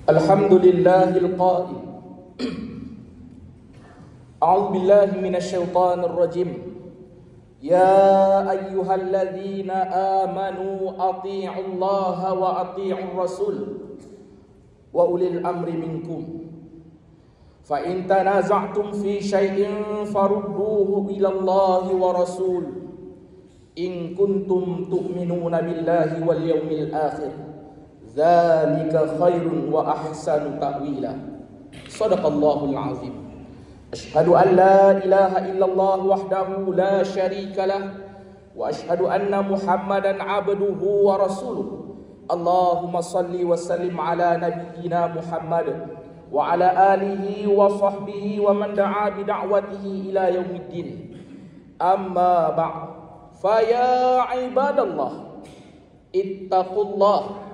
Alhamdulillahil qail A'udzu billahi minasyaitonir rajim. Ya ayyuhalladzina amanu athi'ullaha wa athi'ur rasul wa ulil amri minkum. Fa in tanaza'tum fi syai'in farudduhu ila Allahi wa rasul in kuntum tu'minuna billahi wal yawmil akhir. Dzalika khairun wa ahsanu ta'wila. Shadaqallahul azim. Asyhadu an la ilaha illallah wahdahu la syarika lah wa asyhadu anna Muhammadan abduhu wa rasuluh. Allahumma salli wa sallim ala nabiyyina Muhammad wa ala alihi wa sahbihi wa man da'a bi da'watihi ila yaumiddin. Amma ba'd. Fa ya ibadallah ittaqullah.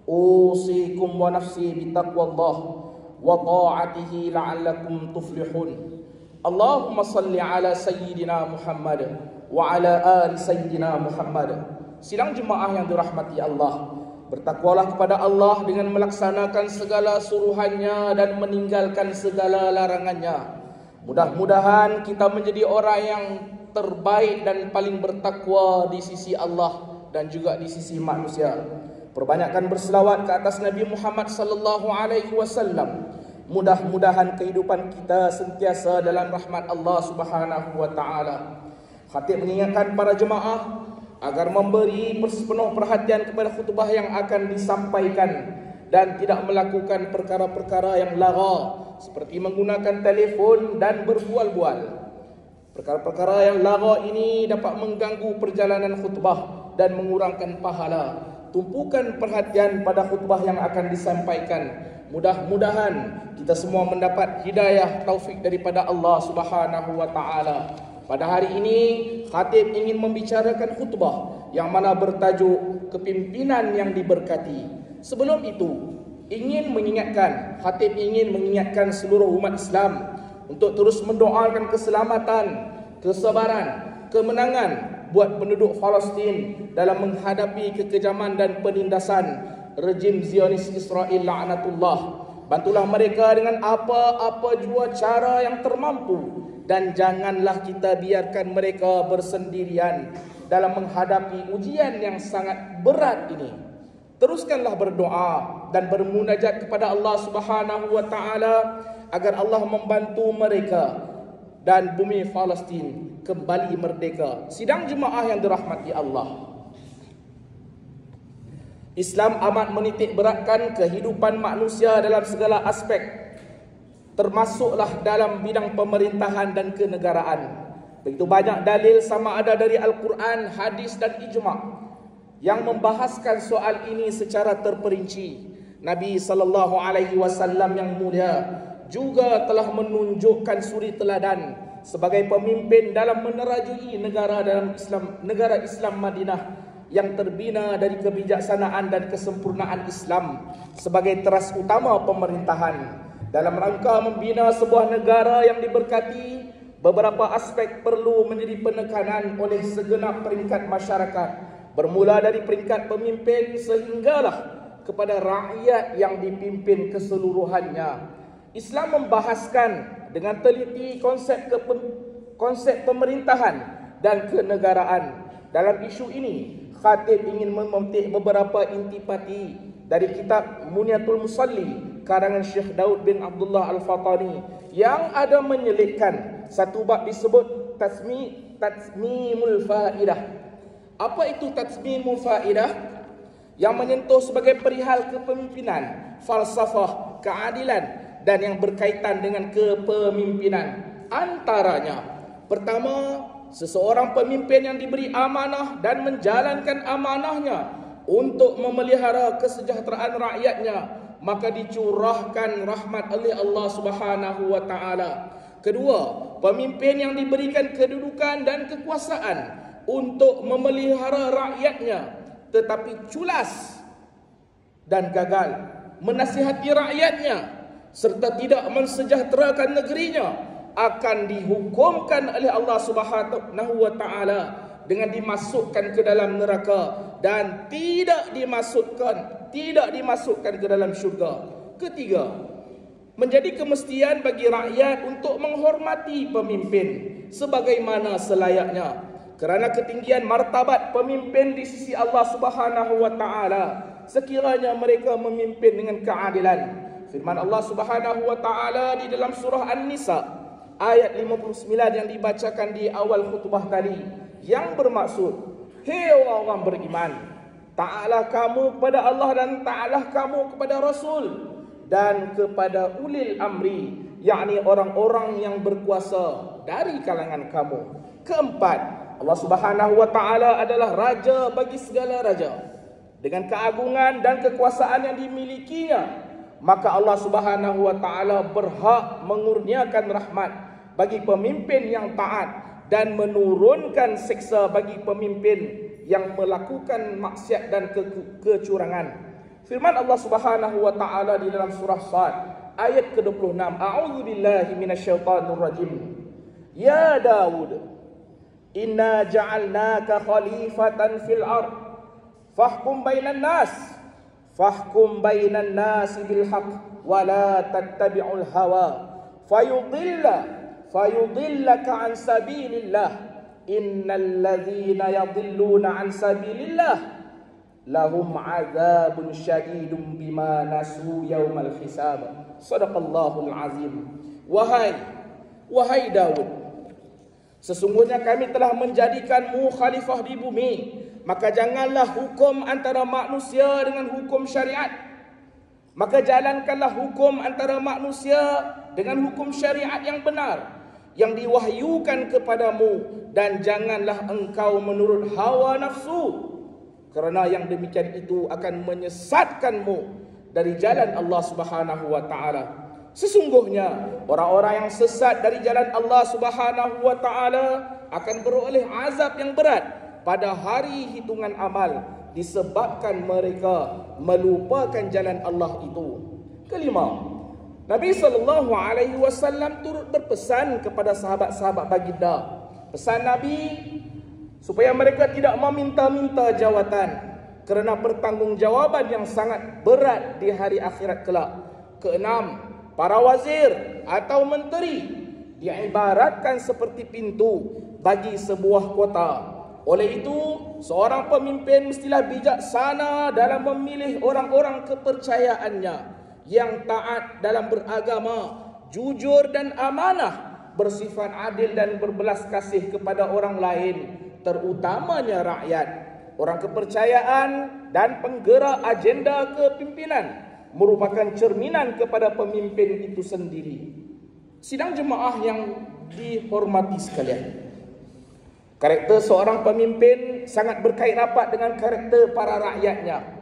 Usikum wa nafsi bitaqwallah wa ta'atihi la'allakum tuflihun. Allahumma salli ala sayyidina Muhammad wa ala ali sayyidina Muhammad. Sidang jemaah yang dirahmati Allah, bertakwalah kepada Allah dengan melaksanakan segala suruhannya dan meninggalkan segala larangannya. Mudah-mudahan kita menjadi orang yang terbaik dan paling bertakwa di sisi Allah dan juga di sisi manusia. Perbanyakkan berselawat ke atas Nabi Muhammad sallallahu alaihi wasallam. Mudah-mudahan kehidupan kita sentiasa dalam rahmat Allah Subhanahu wa taala. Khatib mengingatkan para jemaah agar memberi sepenuh perhatian kepada khutbah yang akan disampaikan dan tidak melakukan perkara-perkara yang lara seperti menggunakan telefon dan berbual-bual. Perkara-perkara yang lara ini dapat mengganggu perjalanan khutbah dan mengurangkan pahala. Tumpukan perhatian pada khutbah yang akan disampaikan Mudah-mudahan kita semua mendapat hidayah taufik daripada Allah Subhanahu wa taala. Pada hari ini khatib ingin membicarakan khutbah yang mana bertajuk kepimpinan yang diberkati. Sebelum itu, khatib ingin mengingatkan seluruh umat Islam untuk terus mendoakan keselamatan, kesabaran, kemenangan buat penduduk Palestin dalam menghadapi kekejaman dan penindasan rejim Zionis Israel laknatullah. Bantulah mereka dengan apa-apa jua cara yang termampu, dan janganlah kita biarkan mereka bersendirian dalam menghadapi ujian yang sangat berat ini. Teruskanlah berdoa dan bermunajat kepada Allah Subhanahu wa taala agar Allah membantu mereka dan bumi Palestin kembali merdeka. Sidang jemaah yang dirahmati Allah, Islam amat menitik beratkan kehidupan manusia dalam segala aspek, termasuklah dalam bidang pemerintahan dan kenegaraan. Begitu banyak dalil sama ada dari Al-Quran, hadis dan ijma' yang membahaskan soal ini secara terperinci. Nabi SAW yang mulia juga telah menunjukkan suri teladan sebagai pemimpin dalam menerajui negara Islam Madinah yang terbina dari kebijaksanaan dan kesempurnaan Islam sebagai teras utama pemerintahan. Dalam rangka membina sebuah negara yang diberkati, beberapa aspek perlu menjadi penekanan oleh segenap peringkat masyarakat, bermula dari peringkat pemimpin sehinggalah kepada rakyat yang dipimpin keseluruhannya. Islam membahaskan dengan teliti konsep pemerintahan dan kenegaraan. Dalam isu ini, khatib ingin memetik beberapa intipati dari kitab Muniatul Musalli karangan Syekh Daud bin Abdullah Al-Fatani yang ada menyelitkan satu bab disebut Tatsmimul Faidah. Apa itu Tatsmimul Faidah? Yang menyentuh sebagai perihal kepemimpinan, falsafah, keadilan dan yang berkaitan dengan kepemimpinan. Antaranya, pertama, seseorang pemimpin yang diberi amanah dan menjalankan amanahnya untuk memelihara kesejahteraan rakyatnya, maka dicurahkan rahmat oleh Allah Subhanahu wa taala. Kedua, pemimpin yang diberikan kedudukan dan kekuasaan untuk memelihara rakyatnya tetapi culas dan gagal menasihati rakyatnya serta tidak mensejahterakan negerinya, akan dihukumkan oleh Allah Subhanahu wa taala dengan dimasukkan ke dalam neraka dan tidak dimasukkan ke dalam syurga. Ketiga, menjadi kemestian bagi rakyat untuk menghormati pemimpin sebagaimana selayaknya, kerana ketinggian martabat pemimpin di sisi Allah Subhanahu wa taala sekiranya mereka memimpin dengan keadilan. Firman Allah Subhanahu wa taala di dalam surah An-Nisa ayat 59 yang dibacakan di awal khutbah tadi, yang bermaksud, hei orang beriman, taatlah kamu kepada Allah dan taatlah kamu kepada Rasul dan kepada ulil amri, yakni orang-orang yang berkuasa dari kalangan kamu. Keempat, Allah Subhanahu wa taala adalah raja bagi segala raja. Dengan keagungan dan kekuasaan yang dimilikinya, maka Allah Subhanahu wa taala berhak mengurniakan rahmat bagi pemimpin yang taat dan menurunkan siksa bagi pemimpin yang melakukan maksiat dan kecurangan. Firman Allah Subhanahu wa taala di dalam surah Sad ayat ke-26, A'udzubillahi minasyaitonir rajim. Ya Daud, inna ja'alnaka khalifatan fil ard fahkum bainan nas bil haqq wa la tattabi'ul hawa fayudillaka an sabilillah innal ladzina yadhilluna an sabilillah lahum adzabun syadidun bima nasu yaumal hisab. Shadaqallahul azim. Wahai Daud, sesungguhnya kami telah menjadikanmu khalifah di bumi, maka janganlah hukum antara manusia dengan hukum syariat. Maka jalankanlah hukum antara manusia dengan hukum syariat yang benar yang diwahyukan kepadamu, dan janganlah engkau menurut hawa nafsu, kerana yang demikian itu akan menyesatkanmu dari jalan Allah Subhanahu wa taala. Sesungguhnya orang-orang yang sesat dari jalan Allah Subhanahu wa taala akan beroleh azab yang berat pada hari hitungan amal disebabkan mereka melupakan jalan Allah itu. Kelima, Nabi SAW turut berpesan kepada sahabat-sahabat baginda. Pesan Nabi supaya mereka tidak meminta-minta jawatan kerana pertanggungjawaban yang sangat berat di hari akhirat kelak. Keenam, para wazir atau menteri diibaratkan seperti pintu bagi sebuah kota. Oleh itu, seorang pemimpin mestilah bijaksana dalam memilih orang-orang kepercayaannya yang taat dalam beragama, jujur dan amanah, bersifat adil dan berbelas kasih kepada orang lain, terutamanya rakyat. Orang kepercayaan dan penggerak agenda kepimpinan merupakan cerminan kepada pemimpin itu sendiri. Sidang jemaah yang dihormati sekalian, karakter seorang pemimpin sangat berkait rapat dengan karakter para rakyatnya.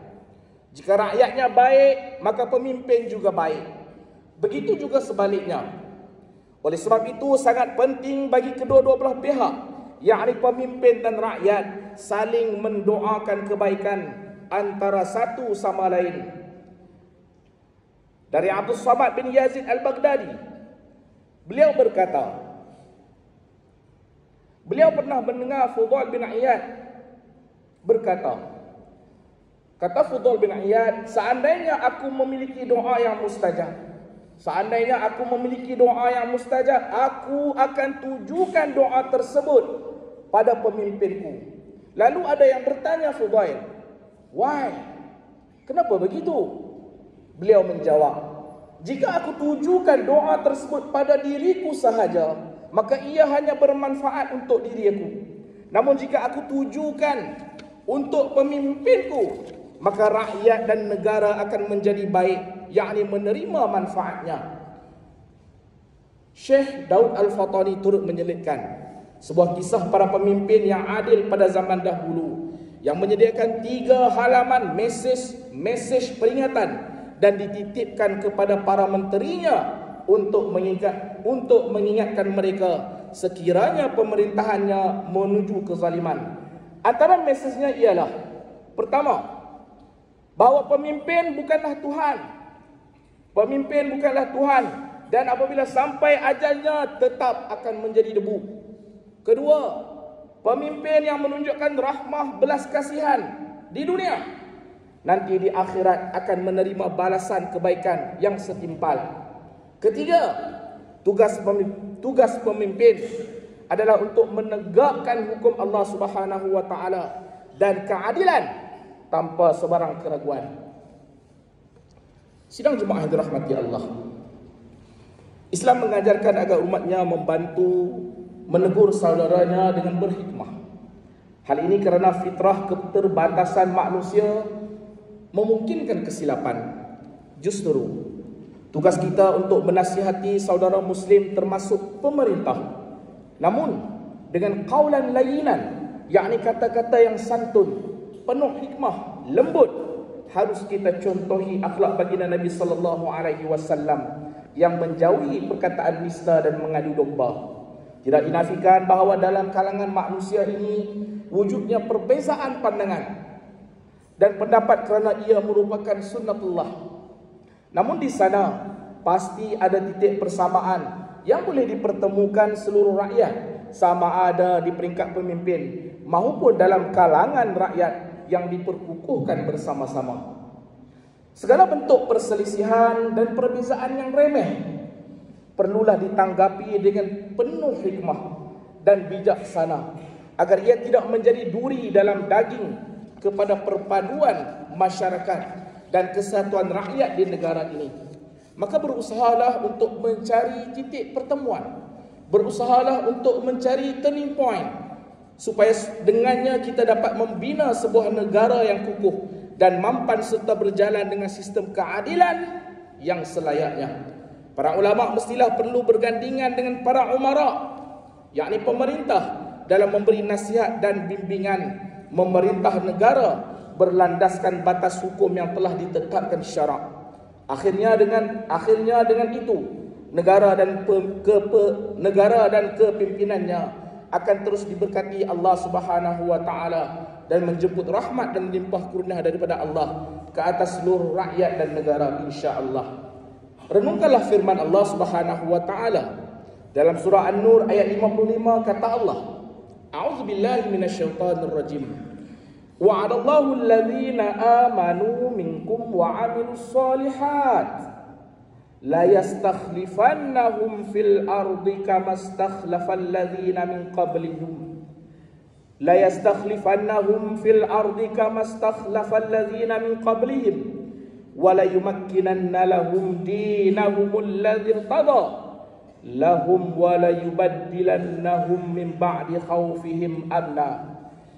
Jika rakyatnya baik, maka pemimpin juga baik. Begitu juga sebaliknya. Oleh sebab itu sangat penting bagi kedua-dua belah pihak, yakni pemimpin dan rakyat, saling mendoakan kebaikan antara satu sama lain. Dari Abdul Samad bin Yazid Al-Baghdadi, beliau berkata, beliau pernah mendengar Fudail bin Iyad berkata, kata Fudail bin Iyad, seandainya aku memiliki doa yang mustajab, seandainya aku memiliki doa yang mustajab, aku akan tujukan doa tersebut pada pemimpinku. Lalu ada yang bertanya Fudail, why? Kenapa begitu? Beliau menjawab, jika aku tujukan doa tersebut pada diriku sahaja, maka ia hanya bermanfaat untuk diriku. Namun jika aku tujukan untuk pemimpinku, maka rakyat dan negara akan menjadi baik, yakni menerima manfaatnya. Syekh Daud Al-Fatani turut menyelitkan sebuah kisah para pemimpin yang adil pada zaman dahulu yang menyediakan 3 halaman mesej peringatan dan dititipkan kepada para menterinya untuk mengingatkan mereka sekiranya pemerintahannya menuju kezaliman. Antara mesejnya ialah, pertama, bahawa pemimpin bukanlah Tuhan. Pemimpin bukanlah Tuhan, dan apabila sampai ajalnya tetap akan menjadi debu. Kedua, pemimpin yang menunjukkan rahmah belas kasihan di dunia, nanti di akhirat akan menerima balasan kebaikan yang setimpal. Ketiga, tugas pemimpin adalah untuk menegakkan hukum Allah Subhanahu wa taala dan keadilan tanpa sebarang keraguan. Sidang jemaah yang dirahmati Allah, Islam mengajarkan agar umatnya membantu menegur saudaranya dengan berhikmah. Hal ini kerana fitrah keterbatasan manusia memungkinkan kesilapan. Justru tugas kita untuk menasihati saudara muslim termasuk pemerintah, namun dengan qaulan layyinan, yakni kata-kata yang santun, penuh hikmah, lembut. Harus kita contohi akhlak baginda Nabi sallallahu alaihi wasallam yang menjauhi perkataan nista dan mengadu domba. Tidak dinafikan bahawa dalam kalangan manusia ini wujudnya perbezaan pandangan dan pendapat kerana ia merupakan sunnatullah. Namun di sana pasti ada titik persamaan yang boleh dipertemukan seluruh rakyat, sama ada di peringkat pemimpin maupun dalam kalangan rakyat yang diperkukuhkan bersama-sama. Segala bentuk perselisihan dan perbezaan yang remeh perlulah ditanggapi dengan penuh hikmah dan bijaksana agar ia tidak menjadi duri dalam daging kepada perpaduan masyarakat dan kesatuan rakyat di negara ini. Maka berusahalah untuk mencari titik pertemuan, berusahalah untuk mencari turning point, supaya dengannya kita dapat membina sebuah negara yang kukuh dan mampan serta berjalan dengan sistem keadilan yang selayaknya. Para ulama mestilah perlu bergandingan dengan para umara, yakni pemerintah, dalam memberi nasihat dan bimbingan memerintah negara berlandaskan batas hukum yang telah ditetapkan syarak. Akhirnya dengan itu negara dan kepimpinannya akan terus diberkati Allah Subhanahu wa taala dan menjemput rahmat dan limpah kurnia daripada Allah ke atas seluruh rakyat dan negara, insya-Allah. Renungkanlah firman Allah Subhanahu wa taala dalam surah An-Nur ayat 55, kata Allah, A'udzubillahi minasyaitonir rajim. Wa'adallahu alladhina amanu minkum wa 'amilus solihat la yastakhlifannahum fil ardi kama istakhlafal ladzina min qablihim la yastakhlifannahum fil ardi kama istakhlafal ladzina min qablihim wa la yumakkinanna lahum dinahum alladzi irtada lahum wa la yubaddilannahum min ba'di khawfihim amna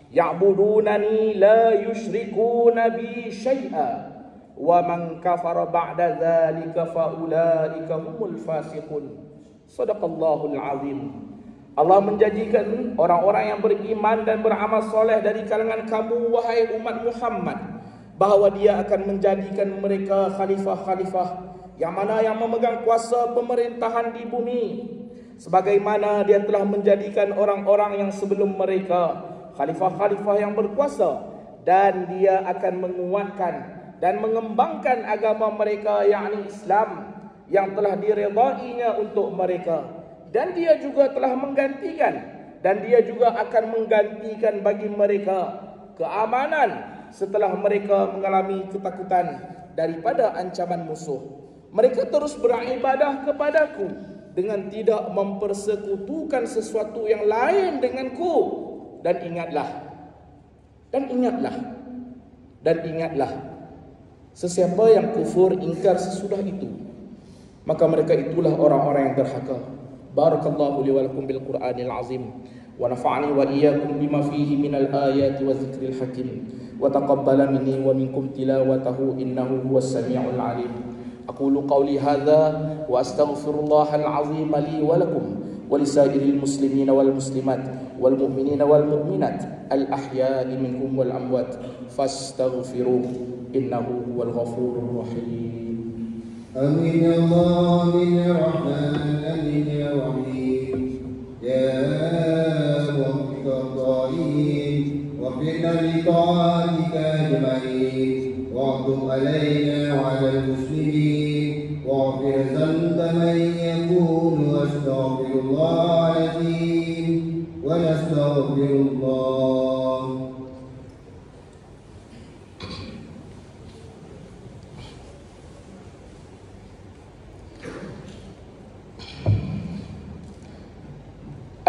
ya'budunani la yusyrikuna bi syai'a wa man kafara ba'da dzalika fa ulaika humul fasiqun. Shadaqallahul azim. Allah menjanjikan orang-orang yang beriman dan beramal soleh dari kalangan kamu wahai umat Muhammad bahawa Dia akan menjadikan mereka khalifah-khalifah yang mana yang memegang kuasa pemerintahan di bumi sebagaimana Dia telah menjadikan orang-orang yang sebelum mereka khalifah-khalifah yang berkuasa, dan Dia akan menguatkan dan mengembangkan agama mereka, yakni Islam yang telah diredainya untuk mereka, dan Dia juga telah menggantikan dan Dia juga akan menggantikan bagi mereka keamanan setelah mereka mengalami ketakutan daripada ancaman musuh. Mereka terus beribadah kepadaku dengan tidak mempersekutukan sesuatu yang lain denganku, dan ingatlah sesiapa yang kufur ingkar sesudah itu, maka mereka itulah orang-orang yang derhaka. Barakallahu li wa lakum bil Qur'anil azim wa nafa'ani wa iyyakum bima fihi minal ayati wa dzikril hakim wa taqabbala minni wa minkum tilawatahu innahu huwas samiul alim. Aqulu qawli hadza wa astaghfirullahal azim li wa lakum wa lisairil muslimina wal muslimat wal mu'minina wal mu'minat al ahya'i minhum wal amwat fastaghfiruhu innahu huwal ghafurur rahim. Amin ya Allah, amin ya Rahman, amin ya Rahim. Ya muqtadin wa fina li ta'atika ajma'in wa'tub alayna wa 'alal muslimin wa'fir dhanba man yakunu astaghfirullah azim wa nastaghfirullah.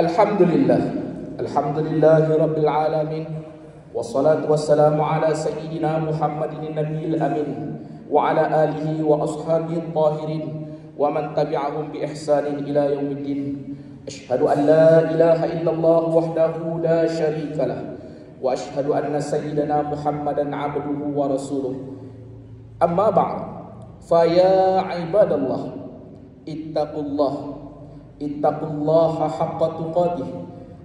Alhamdulillahi Rabbil Alamin. Wassalatu wassalamu ala Sayyidina Muhammadin Nabiyil Amin wa ala alihi wa ashabihi tahirin wa man tabi'ahum bi ihsanin ila yaumiddin. Ashhadu an la ilaha illallah wahdahu la sharika lah wa ashhadu anna Sayyidina Muhammadan abduhu wa rasuluh. Amma ba'd. Fa ya ibadallah ittaqullaha haqqa tuqatih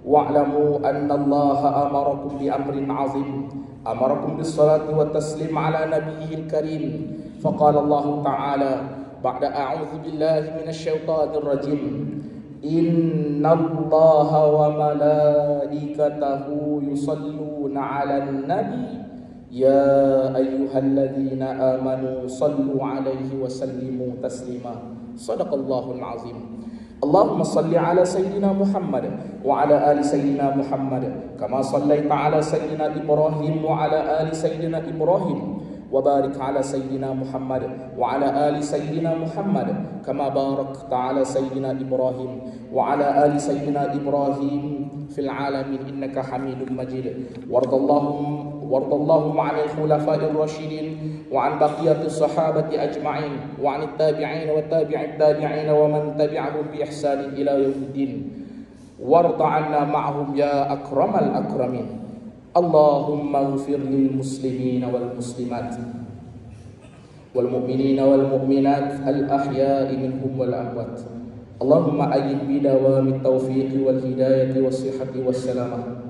wa'lamu anna Allaha amarakum bi amrin 'azim amarakum bis salati wat taslim ala nabiyyil karim. Faqala Allah ta'ala ba'da a'udzu billahi minasy syaithanir rajim. Innallaha wa malaikatahu yusalluna 'alan nabi ya ayyuhalladzina amanu sallu 'alaihi wa sallimu taslima. Shadaqallahul azim. Allahumma salli ala Sayyidina Muhammad wa ala ali Sayyidina Muhammad kama sallaita ala Sayyidina Ibrahim wa ala ali Sayyidina Ibrahim wa barik ala Sayyidina Muhammad wa ala ali Sayyidina Muhammad kama barakta ala Sayyidina Ibrahim wa ala ali Sayyidina Ibrahim fil alamin innaka Hamidum Majid. Wardallahum 'anil khulafa'ir rasyidin wa 'an baqiyatis sahabati ajma'in wa 'anit tabi'in wa tabi'it tabi'in wa man tabi'ahum bi ihsanin ila yaumiddin. Warda 'anna ma'hum ya akramal akramin. Allahumma ighfir lil muslimina wal muslimat wal mu'minina wal mu'minat al ahya'i minhum wal amwat. Allahumma ayyid bidawamit taufiqi wal hidayati was sihhati was salamah.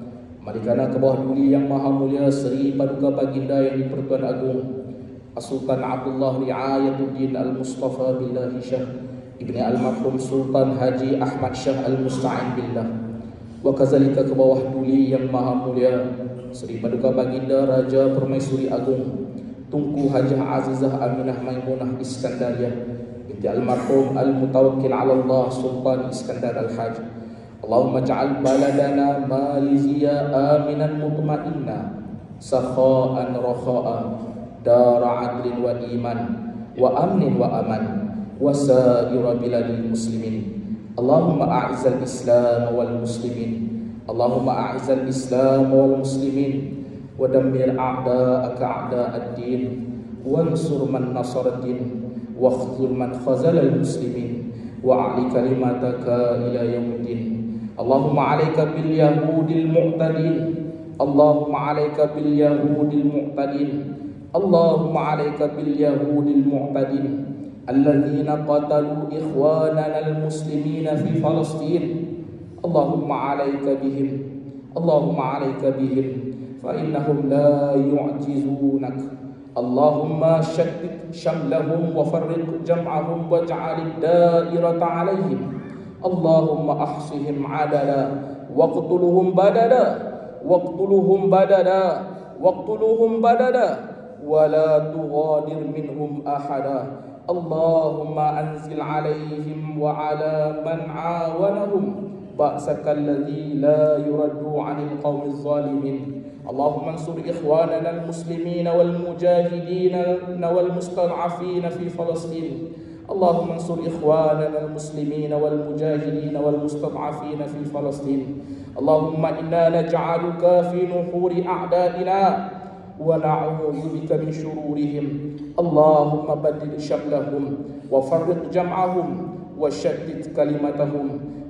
Mari kerana ke bawah duli yang maha mulia Seri Paduka Baginda yang di-Pertuan Agung Sultan Abdullah Riayatuddin Al-Mustafa Billahi Syah Ibni Al-Marhum Sultan Haji Ahmad Syah Al-Musta'in Billah. Wa kazalika ke bawah duli yang maha mulia Sri Paduka Baginda Raja Permaisuri Agung Tunku Hajah Azizah Aminah Maimunah Iskandariyah binti Al-Marhum Al-Mutawakkil ala Allah Sultan Iskandar Al-Haj. Allahumma ja'al baladana maliziya aminan mutmainna sakha'an rakha'a dara adlin wa iman wa amnin wa aman wa sa'ira biladil muslimin. Allahumma a'izal islam wal muslimin. Allahumma a'izal islam wal muslimin wa dammir a'da'aka a'da'ad-din wansur man nasaraddin wa khzul man khazalal muslimin wa a'li kalimataka ila yaumiddin. Allahumma 'alaika bil yahudil mu'tadin. Allahumma 'alaika bil yahudil mu'tadin. Allahumma 'alaika bil yahudil mu'tadin alladzina qatalu ikhwanana al-muslimina fi Palestin. Allahumma 'alaika bihim. Allahumma 'alaika bihim fa innahum la yu'jizunak. Allahumma shaddid shamlahum wa farriq jam'ahum waj'al ad-da'irata 'alaihim. Allahumma ahsihim 'adada waqtuluhum badada waqtuluhum badada waqtuluhum badada ولا تغادر منهم أحدا. اللهم أنزل عليهم وعلى من عاونهم بأسك الذي لا يرد عن القوم الظالمين. اللهم انصر إخواننا المسلمين والمجاهدين والمستضعفين في فلسطين. اللهم انصر إخواننا المسلمين والمجاهدين والمستضعفين في فلسطين. اللهم إنا نجعلك في نحور أعدائنا ونعوذ بك من شرورهم. اللهم بدل شملهم وفرق جمعهم وشتت كلمتهم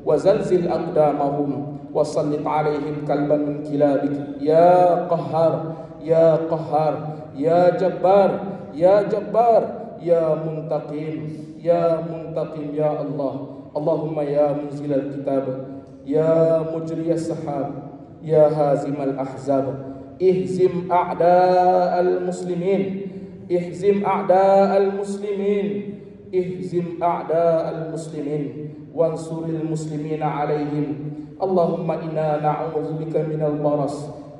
وزلزل أقدامهم وسلط عليهم كلبا من كلابك يا قهار يا قهار يا جبار يا جبار يا منتقم يا منتقم يا الله. اللهم يا منزل الكتاب يا مجري السحاب يا هازم الأحزاب اهزم أعداء المسلمين اهزم أعداء المسلمين اهزم أعداء المسلمين وانصر المسلمين عليهم. اللهم إنا نعوذ بك من البرص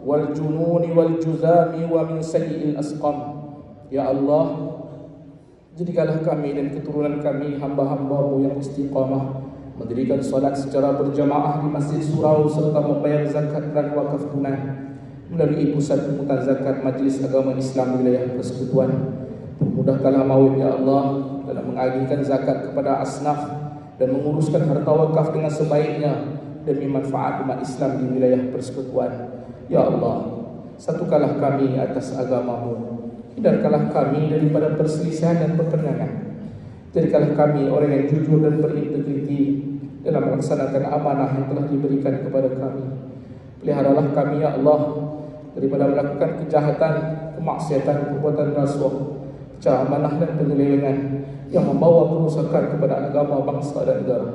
والجنون والجذام ومن سيء الأسقام. Ya Allah, jadikanlah kami dan keturunan kami hamba-hamba-Mu yang istiqamah mendirikan salat secara berjamaah di Masjid Surau serta membayar zakat dan wakaf tunai melalui pusat pemungutan zakat Majlis Agama Islam Wilayah Persekutuan. Mudahkanlah maut ya Allah dalam mengagihkan zakat kepada asnaf dan menguruskan harta wakaf dengan sebaiknya demi manfaat umat Islam di wilayah persekutuan. Ya Allah, satukanlah kami atas agama-Mu. Hindarkanlah kami daripada perselisihan dan pertentangan. Jadikanlah kami orang yang jujur dan berintegriti dalam melaksanakan amanah yang telah diberikan kepada kami. Peliharalah kami ya Allah daripada melakukan kejahatan, kemaksiatan, perbuatan rasuah, pecah amanah dan penyelewengan yang membawa kerusakan kepada agama, bangsa dan negara.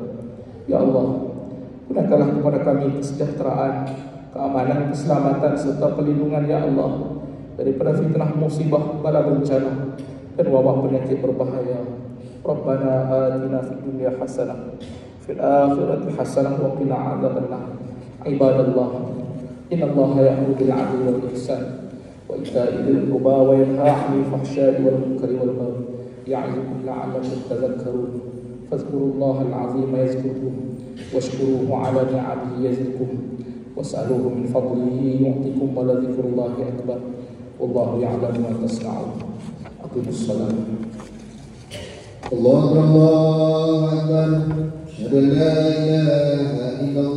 Ya Allah, gunakanlah kepada kami kesejahteraan, keamanan, keselamatan serta perlindungan ya Allah daripada fitnah, musibah, bala bencana dan wabah penyakit berbahaya. Rabbana atina fid dunya hasanah fil akhirati hasanah wa qina adzabannar. Ibadallah, inna Allaha ya'muru bil 'adli wal ihsan wa ita'i dzil qurba wa yanha 'anil fahsya'i wal munkari wal baghi ya'izukum la'allakum tadhakkarun. Fadhkurullaha al-'azima yazkurkum washkuruhu 'ala ni'amihi yazidkum was'aluhu min fadlihi yu'tikum wa la dzikrullahi akbar. Wallahu ya'lamu ma tasna'un. Aqimus shalah. Allahu akbar. Asyhadu an la ilaha illallah.